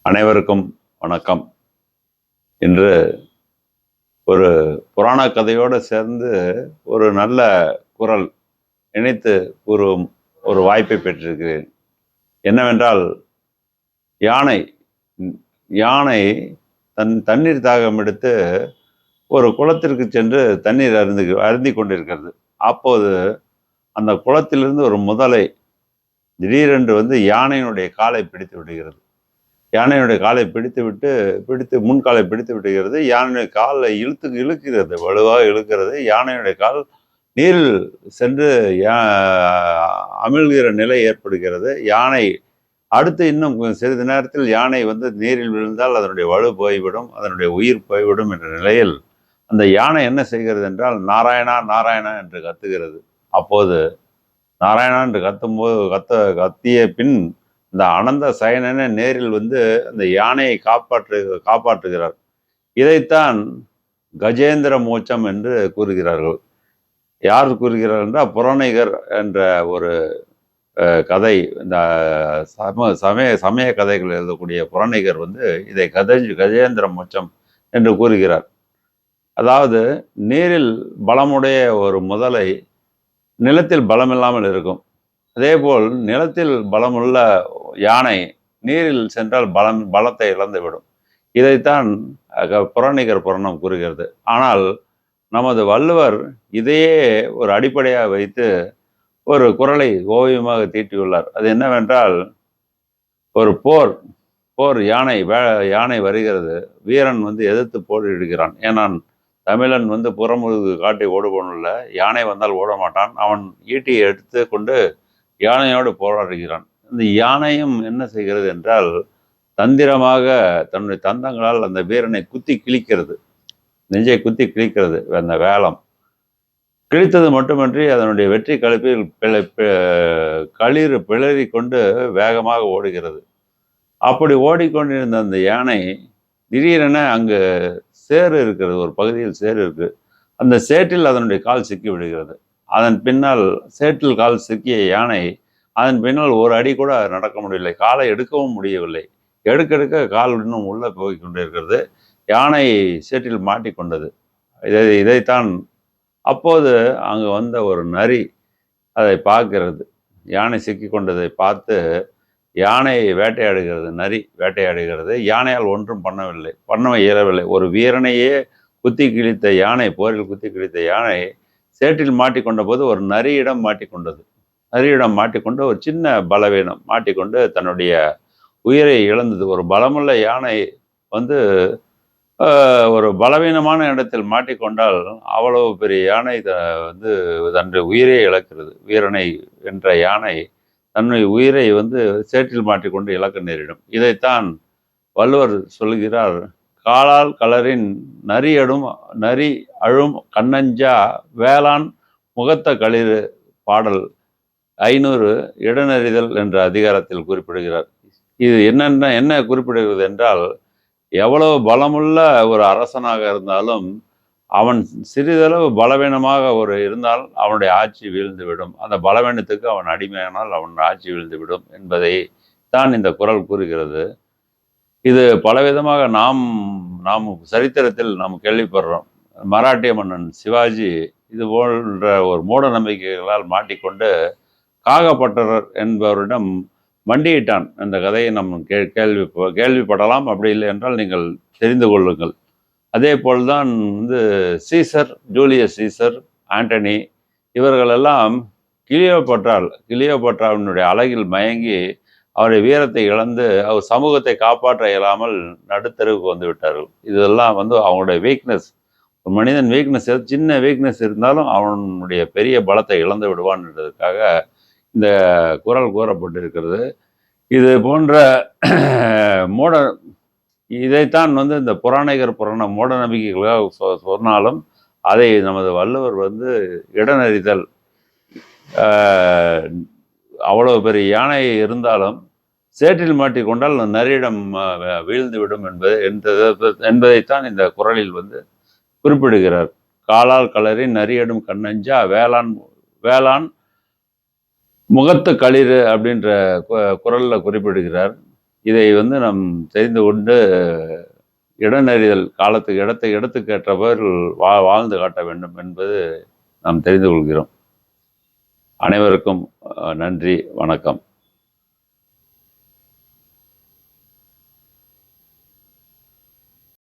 அனைவருக்கும் வணக்கம். இன்று ஒரு புராண கதையோடு சேர்ந்து ஒரு நல்ல குரல் இணைத்து கூறும் ஒரு வாய்ப்பை பெற்றிருக்கிறேன். என்னவென்றால், யானை யானை தண்ணீர் தாகம் எடுத்து ஒரு குளத்திற்கு சென்று தண்ணீர் அருந்தி கொண்டிருக்கிறது. அப்போது அந்த குளத்திலிருந்து ஒரு முதலை திடீரென்று யானையினுடைய காலை பிடித்து விடுகிறது. யானையுடைய காலை பிடித்து முன்காலை பிடித்து விடுகிறது. யானையுடைய காலை இழுக்கிறது, வலுவாக இழுக்கிறது. யானையுடைய கால் நீரில் சென்று அமிழ்கிற நிலை ஏற்படுகிறது. யானை அடுத்து இன்னும் சிறிது நேரத்தில் யானை நீரில் விழுந்தால் அதனுடைய வலு போய்விடும், அதனுடைய உயிர் போய்விடும் என்ற நிலையில் அந்த யானை என்ன செய்கிறது என்றால், நாராயணா நாராயணா என்று கத்துகிறது. அப்போது நாராயணா என்று கத்திய பின் இந்த அனந்த சயனனை நேரில் அந்த யானையை காப்பாற்றுகிறார். இதைத்தான் கஜேந்திர மோட்சம் என்று கூறுகிறார்கள். யார் கூறுகிறார் என்றால், புறநைகர் என்ற ஒரு கதை, இந்த சமய கதைகள் எழுதக்கூடிய புறநைகர் இதை கஜேந்திர மோட்சம் என்று கூறுகிறார். அதாவது, நீரில் பலமுடைய ஒரு முதலை நிலத்தில் பலமில்லாமல் இருக்கும். அதேபோல் நிலத்தில் பலமுள்ள யானை நீரில் சென்றால் பலத்தை இழந்துவிடும். இதைத்தான் புறநைகர் புராணம் கூறுகிறது. ஆனால் நமது வள்ளுவர் இதையே ஒரு அடிப்படையாக வைத்து ஒரு குறளை ஓவியமாக தீட்டியுள்ளார். அது என்னவென்றால், ஒரு போர் யானை வருகிறது. வீரன் எதிர்த்து போரிடுகிறான். ஏன்னா தமிழன் புறமுதுகு காட்டி ஓடுபவனுள்ள, யானை வந்தால் ஓட மாட்டான். அவன் ஈட்டியை எடுத்து கொண்டு யானையோடு போராடுகிறான். இந்த யானையும் என்ன செய்கிறது என்றால், தந்திரமாக தன்னுடைய தந்தங்களால் அந்த வீரனை குத்தி கிழிக்கிறது, நெஞ்சை குத்தி கிழிக்கிறது. அந்த வேலம் கிழித்தது மட்டுமன்றி அதனுடைய வெற்றி கழிப்பில் களிறு பிளறி கொண்டு வேகமாக ஓடுகிறது. அப்படி ஓடிக்கொண்டிருந்த அந்த யானை திடீரென அங்கு சேறு இருக்கிறது, ஒரு பகுதியில் சேறு இருக்கு. அந்த சேற்றில் அதனுடைய கால் சிக்கி விடுகிறது. அதன் பின்னால் சேற்றில் கால் சிக்கிய யானை அதன் பின்னால் ஒரு அடி கூட நடக்க முடியவில்லை, காலை எடுக்கவும் முடியவில்லை. எடுக்க கால் இன்னும் உள்ள போய் கொண்டிருக்கிறது. யானை சேற்றில் மாட்டிக்கொண்டது. இதைத்தான் அப்போது அங்கு வந்த ஒரு நரி அதை பார்க்கிறது. யானை சிக்கி கொண்டதை பார்த்து யானை வேட்டையாடுகிறது. நரி வேட்டையாடுகிறது. யானையால் ஒன்றும் பண்ண இயலவில்லை. ஒரு வீரனையே குத்தி கிழித்த யானை, போரில் குத்தி கிழித்த யானை சேற்றில் மாட்டிக்கொண்ட போது ஒரு நரியிடம் மாட்டிக்கொண்டது. நரியிடம் மாட்டிக்கொண்டு ஒரு சின்ன பலவீனம் மாட்டிக்கொண்டு தன்னுடைய உயிரை இழந்தது. ஒரு பலமுள்ள யானை ஒரு பலவீனமான இடத்தில் மாட்டிக்கொண்டால் அவ்வளவு பெரிய யானை தன்னுடைய உயிரை இழக்கிறது. வீரனை என்ற யானை தன்னுடைய உயிரை சேற்றில் மாட்டிக்கொண்டு இழக்க நேரிடும். இதைத்தான் வள்ளுவர் சொல்கிறார், காலால் கலரின் நரி அழும் கண்ணஞ்சா வேளாண் முகத்த களிறு பாடல் 500 இடனறிதல் என்ற அதிகாரத்தில் குறிப்பிடுகிறார். இது என்ன குறிப்பிடுகிறது என்றால், எவ்வளவு பலமுள்ள ஒரு அரசனாக இருந்தாலும் அவன் சிறிதளவு பலவீனமாக இருந்தால் அவனுடைய ஆட்சி வீழ்ந்துவிடும். அந்த பலவீனத்துக்கு அவன் அடிமையானால் அவன் ஆட்சி வீழ்ந்துவிடும் என்பதை தான் இந்த குறள் கூறுகிறது. இது பலவிதமாக நாம் சரித்திரத்தில் நாம் கேள்விப்படுறோம். மராட்டிய மன்னன் சிவாஜி இது போன்ற ஒரு மூட நம்பிக்கைகளால் மாட்டிக்கொண்டு காகப்பட்டரர் என்பவரிடம் மண்டியிட்டான். அந்த கதையை நாம் கேள்விப்படலாம். அப்படி இல்லை என்றால் நீங்கள் தெரிந்து கொள்ளுங்கள். அதே போல்தான் சீசர், ஜூலியஸ் சீசர், ஆண்டனி இவர்களெல்லாம் கிளியோபட்ராவினுடைய அழகில் மயங்கி அவருடைய வீரத்தை இழந்து அவர் சமூகத்தை காப்பாற்ற இயலாமல் நடுத்தருவுக்கு வந்து விட்டார்கள். இதெல்லாம் அவங்களுடைய வீக்னஸ். ஒரு மனிதன் வீக்னஸ், சின்ன வீக்னஸ் இருந்தாலும் அவனுடைய பெரிய பலத்தை இழந்து விடுவான் என்றதுக்காக இந்த குறள் கூறப்பட்டிருக்கிறது. இது போன்ற இதைத்தான் இந்த புறநைகர் புராணம் மூட நம்பிக்கைகளாக சொன்னாலும் அதை நமது வள்ளுவர் இடனறிதல், அவ்வளவு பெரிய யானை இருந்தாலும் சேற்றில் மாட்டிக்கொண்டால் நரியிடம் வீழ்ந்து விடும் என்பதைத்தான் இந்த குறளில் குறிப்பிடுகிறார். காலால் கலரி நரியடும் கண்ணஞ்சா வேளாண் முகத்து களிறு அப்படின்ற குறளில் குறிப்பிடுகிறார். இதை வந்து நாம் தெரிந்து கொண்டு இடனறிதல் காலத்துக்கு இடத்துக்கு ஏற்றவர்கள் வாழ்ந்து காட்ட வேண்டும் என்பது நாம் தெரிந்து கொள்கிறோம். அனைவருக்கும் நன்றி, வணக்கம்.